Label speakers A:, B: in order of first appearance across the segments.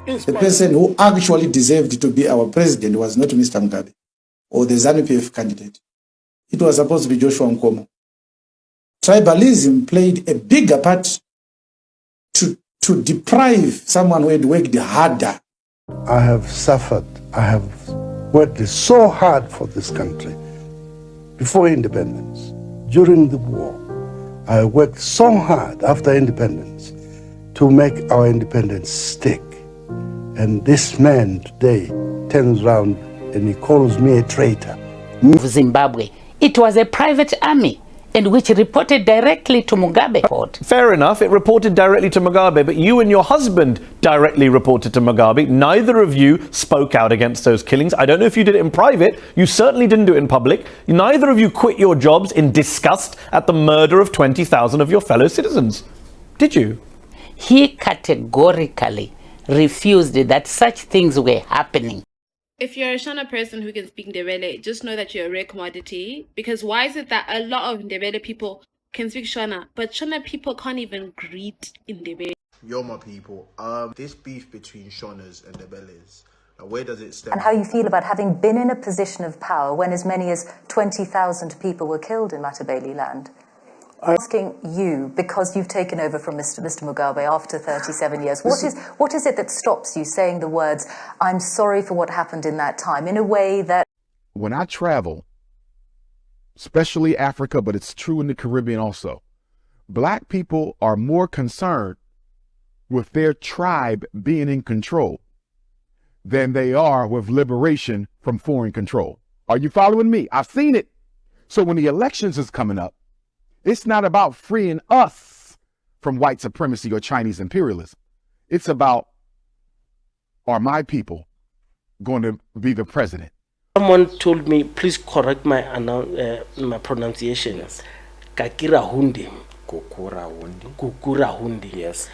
A: The person who actually deserved to be our president was not Mr. Mugabe or the ZANU-PF candidate. It was supposed to be Joshua Nkomo. Tribalism played a bigger part to deprive someone who had worked harder.
B: I have suffered. I have worked so hard for this country. Before independence, during the war, I worked so hard after independence to make our independence stick. And this man today turns around and he calls me a traitor.
C: Zimbabwe, it was a private army and which reported directly to Mugabe.
D: Fair enough, it reported directly to Mugabe, but you and your husband directly reported to Mugabe. Neither of you spoke out against those killings. I don't know if you did it in private. You certainly didn't do it in public. Neither of you quit your jobs in disgust at the murder of 20,000 of your fellow citizens. Did you?
C: He categorically refused that such things were happening.
E: If you're a Shona person who can speak Ndebele, just know that you're a rare commodity. Because why is it that a lot of Ndebele people can speak Shona, but Shona people can't even greet in Ndebele?
F: Yo, my people, this beef between Shonas and Ndebeles, where does it stem?
G: And how you feel about having been in a position of power when as many as 20,000 people were killed in Matabele land? I'm asking you, because you've taken over from Mr. Mugabe after 37 years, what is it that stops you saying the words, I'm sorry for what happened in that time, in a way that...
H: When I travel, especially Africa, but it's true in the Caribbean also, Black people are more concerned with their tribe being in control than they are with liberation from foreign control. Are you following me? I've seen it. So when the elections is coming up, it's not about freeing us from white supremacy or Chinese imperialism. It's about, are my people going to be the president?
I: Someone told me, please correct my pronunciation. Yes. Gukurahundi. Gukurahundi.
J: Yes.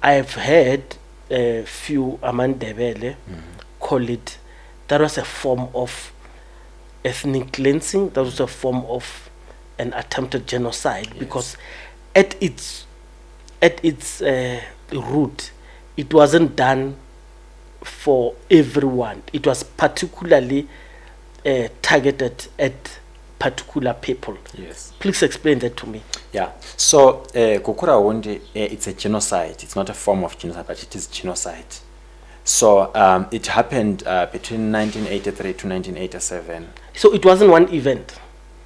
I: I've heard a few Ndebeles call it, that was a form of ethnic cleansing, that was a form of an attempted genocide, yes. Because at its root, it wasn't done for everyone. It was particularly targeted at particular people.
J: Yes.
I: Please explain that to me.
J: Yeah. So Gukurahundi, it's a genocide. It's not a form of genocide, but it is genocide. So it happened between 1983 to 1987.
I: So it wasn't one event.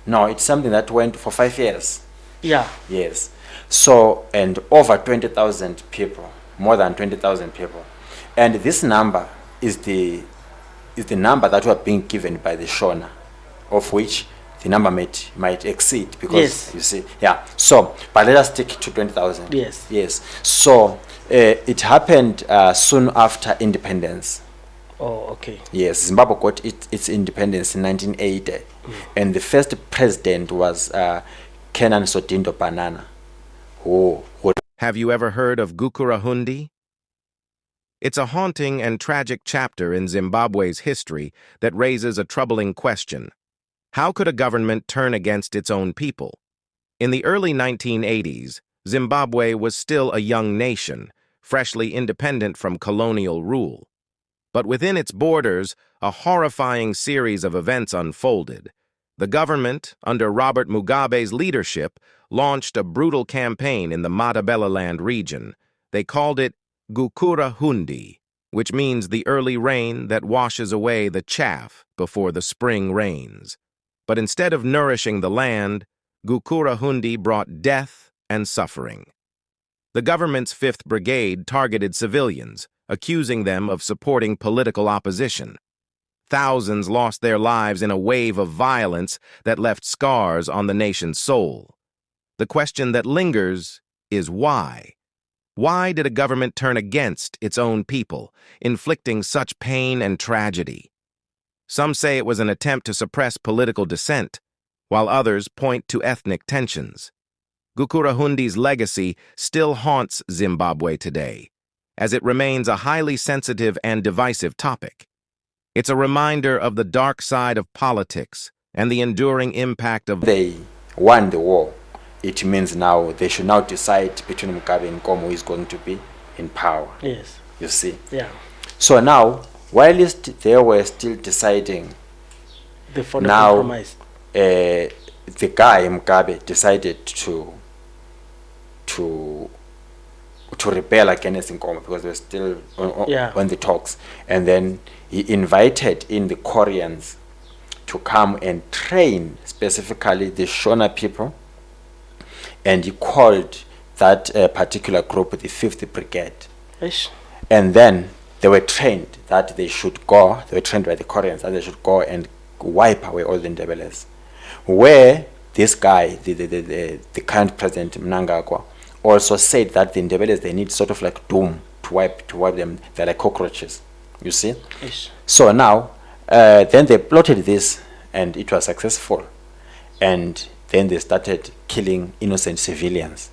J: No, it's something that went for 5 years.
I: Yeah.
J: Yes. So, and over 20,000 people, more than 20,000 people. And this number is the number that were being given by the Shona, of which the number might exceed, because yes. You see, yeah. So, but let us stick to 20,000.
I: Yes.
J: Yes. So, it happened soon after independence.
I: Oh, okay.
J: Yes, Zimbabwe got its independence in 1980, and the first president was Kenan Sotindo Banana.
K: Have you ever heard of Gukurahundi? It's a haunting and tragic chapter in Zimbabwe's history that raises a troubling question. How could a government turn against its own people? In the early 1980s, Zimbabwe was still a young nation, freshly independent from colonial rule. But within its borders, a horrifying series of events unfolded. The government, under Robert Mugabe's leadership, launched a brutal campaign in the Matabeleland region. They called it Gukurahundi, which means the early rain that washes away the chaff before the spring rains. But instead of nourishing the land, Gukurahundi brought death and suffering. The government's 5th Brigade targeted civilians, accusing them of supporting political opposition. Thousands lost their lives in a wave of violence that left scars on the nation's soul. The question that lingers is why? Why did a government turn against its own people, inflicting such pain and tragedy? Some say it was an attempt to suppress political dissent, while others point to ethnic tensions. Gukurahundi's legacy still haunts Zimbabwe today, as it remains a highly sensitive and divisive topic. It's a reminder of the dark side of politics and the enduring impact of...
J: They won the war. It means now they should now decide between Mugabe and Nkomo who is going to be in power.
I: Yes.
J: You see?
I: Yeah.
J: So now, whilst they were still deciding,
I: The for the
J: now
I: compromise.
J: the guy Mugabe decided to rebel against Nkomo because they were still on the talks, and then he invited in the Koreans to come and train specifically the Shona people, and he called that particular group the 5th Brigade.
I: Ish.
J: And then they were trained that they should go, they were trained by the Koreans that they should go and wipe away all the Ndebeles. Where this guy, the current president Mnangagwa, also said that the Ndebeles, they need sort of like doom to wipe them. They're like cockroaches, you see.
I: Ish.
J: So now, then they plotted this, and it was successful, and then they started killing innocent civilians,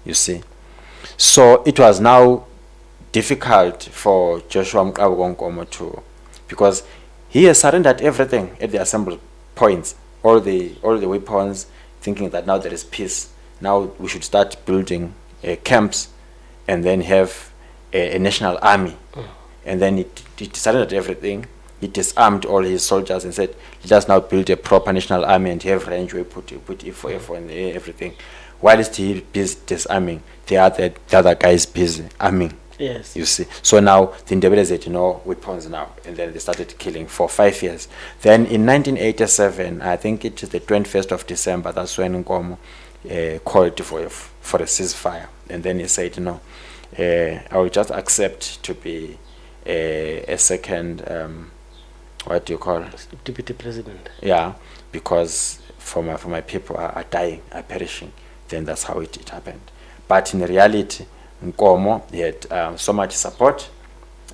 J: you see. So it was now difficult for Joshua Nkomo to, because he has surrendered everything at the assembly points, all the weapons, thinking that now there is peace. Now we should start building camps, and then have a national army. And then he surrendered everything. He disarmed all his soldiers and said, let us now build a proper national army and have range. We put F4 and everything. Whilst he is disarming, the other guys busy arming.
I: Yes.
J: You see. So now the Ndebeles had no weapons now, and then they started killing for 5 years. Then in 1987, I think it is the 21st of December, that's when Nkomo called for a ceasefire, and then he said, no, I will just accept to be a second, what do you call it?
I: Deputy president.
J: Yeah, because for my people are dying, are perishing. Then that's how it happened. But in reality, Nkomo, he had so much support,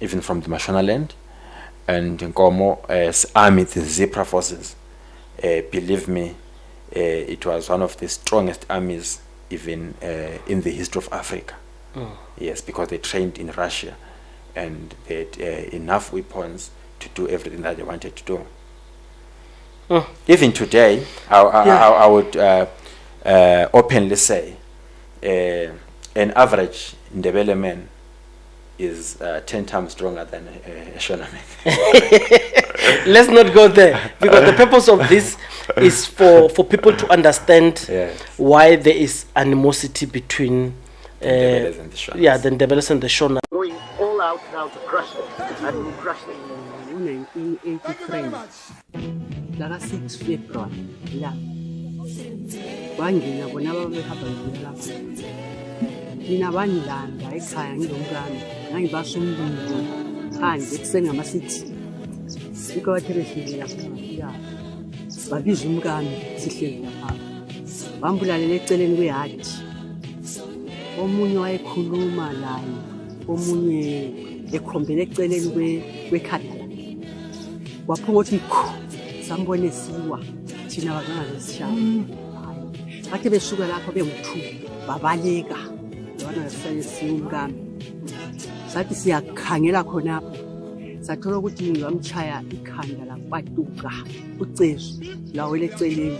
J: even from the Mashonaland, and Nkomo's army, the Zebra forces, believe me, it was one of the strongest armies even in the history of Africa. Yes, because they trained in Russia, and they had enough weapons to do everything that they wanted to do. Even today, I would openly say an average Ndebele man is 10 times stronger than a Shona man.
I: Let's not go there, because the purpose of this is for people to understand why there is animosity between
J: the Ndebeles and the Shonas.
I: Yeah, the Ndebeles and the Shona.
L: Going all out now to crush them, and we crushed them. In 1983, laka 6 February, la bangena bona babehamba lapho. Mina banilanda ekhaya ngilomkami, ngangibasa umlilo phandle ekuseni ngama-6. Ikwathelehlile lapha. Babiza umkami sihleli lapha. Bambulalela eceleni kwehadi. Omunye wayekhuluma laye, omunye ekhombele eceleni kwekhadi. Waphuma uthi sambone siwa thina bazangaze sishaya. Bathe besuka lapho bengu2 babaleka. Lona sayisiwa umkami. Sathi siyakhangela khonapho. Sathola ukuthi ngiyamchaya ikhanda lapatuka. Ucezu lawele eceleni.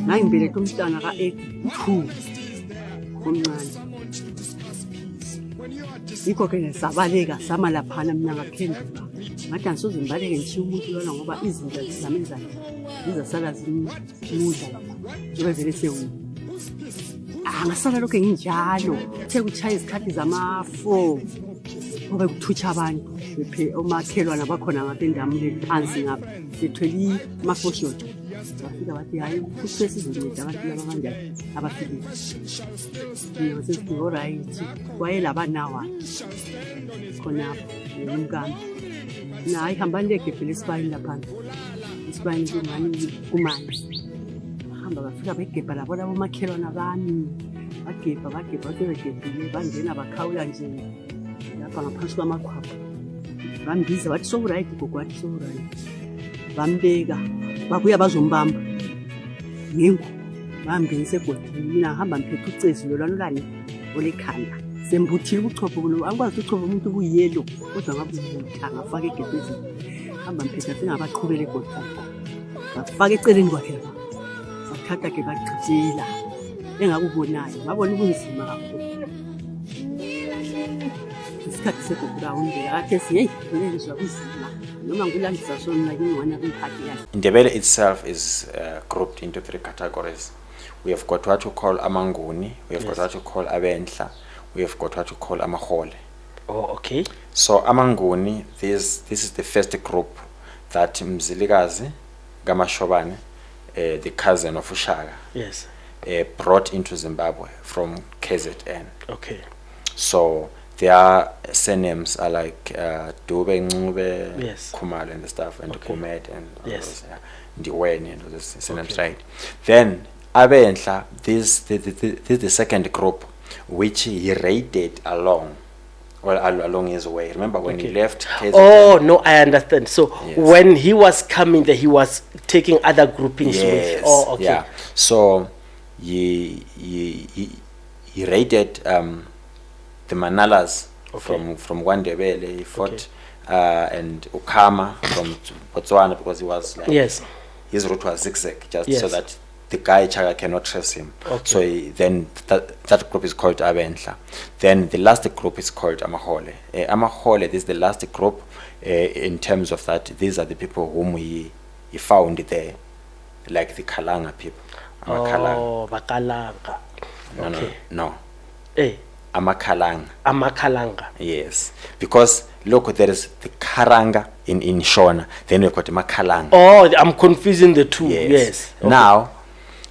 L: Nangibeleta umntana ka-2 omncane. Yikho ke ngisabaleka sama laphana mina ngaphenduka. Ngathi angisoze ngibaleke ngishiya umuntu lona ngoba izinto zizamenzana. Zizasala zimudla lapha. Njengoba vele sewuyo. Ngasala lokho nginjalo. Kuthe kuchaya izikhathi zama-4. Ngoba kuthutsha abantu. Omakhelwana bakhona ngapha endamule phansi ngapha. Bethwele amafoshoti. Bafika bathi hayi kuthi sizonceda abantu laba kanjani abafikile. Mina sesithi alright wayelaba nawa khonapho umkami. Nayi hamba ndegebhela esibayeni lapha. Isibayeni kungani kumanzi. Hamba bafika begebha labo makhelwana bami. Bagebha bagebhile bangena bakhawula nje lapha ngaphansi kwamakhwapha. Bambiza bathi so right gogwathi so right. Bambeka babuya bazombamba ngengu bambinise egodini. Mina hamba ngiphethe ucezu lolwana lani olekhanda sembuthile ubuchopho kulo angikwazi ukuchopha umuntu ubuyelo kodwa ngabe uthanga afake egedini. Hamba ngiphethe singabaqhubela egodini bafaka eceleni kwakhe bathatha ke baqhitshela engakubonayo ngabona ubunzima kakhulu. ngesikhathi segugurahundi akathethi yeyi ngizwa kunzima noma ngilandisa sona ngingwana imphathi yayo.
J: Ndebele itself is grouped into 3 categories. We have got what we call amanguni, we have got what we call abendla, we have got what we call amahole.
I: Oh, okay.
J: So amanguni, this is the first group that Mzilikazi Gamashobane, the cousin of Ushaga,
I: Yes.
J: Brought into Zimbabwe from KZN.
I: Okay.
J: So their surnames are like Dube, Ngube,
I: Yes.
J: Kumal and the stuff, and
I: Okay.
J: Kumet and
I: Yes.
J: Ndiweni and this
I: Okay.
J: right. Then Abendla, this is the second group which he raided along his way. Remember when he left KZN?
I: Oh, no, I understand. So
J: Yes.
I: when he was coming there, he was taking other groupings
J: Yes.
I: with. Oh, okay.
J: Yeah. So he raided the Manalas from Ndebeles. He fought and Ukama from Botswana because he was like,
I: Yes.
J: his route was zigzag just
I: Yes.
J: so that the guy Chaga cannot trace him.
I: Okay.
J: So then that group is called Abendla. Then the last group is called Amahole. Amahole, this is the last group in terms of that these are the people whom he found there, like the Kalanga people. Amakalanga.
I: Oh, Bakalanga. Okay.
J: No.
I: Eh,
J: Amakalanga.
I: Amakalanga.
J: Yes. Because look, there is the Karanga in Shona, then we've got the Makalanga.
I: Oh, I'm confusing the two. Yes. Okay.
J: Now,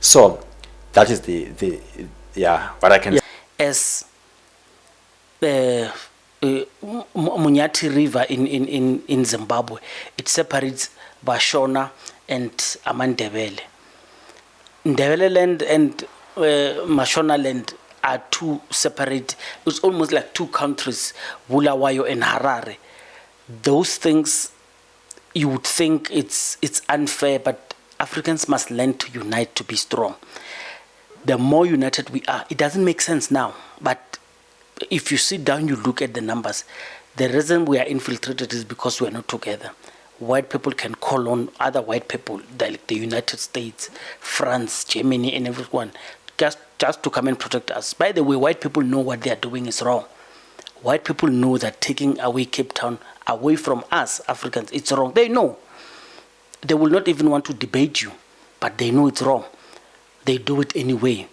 J: so that is the what I can say.
I: As Munyati River in Zimbabwe, it separates Bashona and Amandebele. Ndebele land and Mashona land are two separate. It's almost like two countries, Bulawayo and Harare. Those things, you would think it's unfair, but Africans must learn to unite to be strong. The more united we are, it doesn't make sense now. But if you sit down, you look at the numbers, the reason we are infiltrated is because we are not together. White people can call on other white people, like the United States, France, Germany, and everyone, just to come and protect us. By the way, white people know what they are doing is wrong. White people know that taking away Cape Town away from us, Africans, it's wrong. They know. They will not even want to debate you, but they know it's wrong. They do it anyway.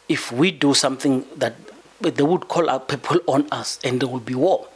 I: If we do something that they would call our people on us, and there will be war.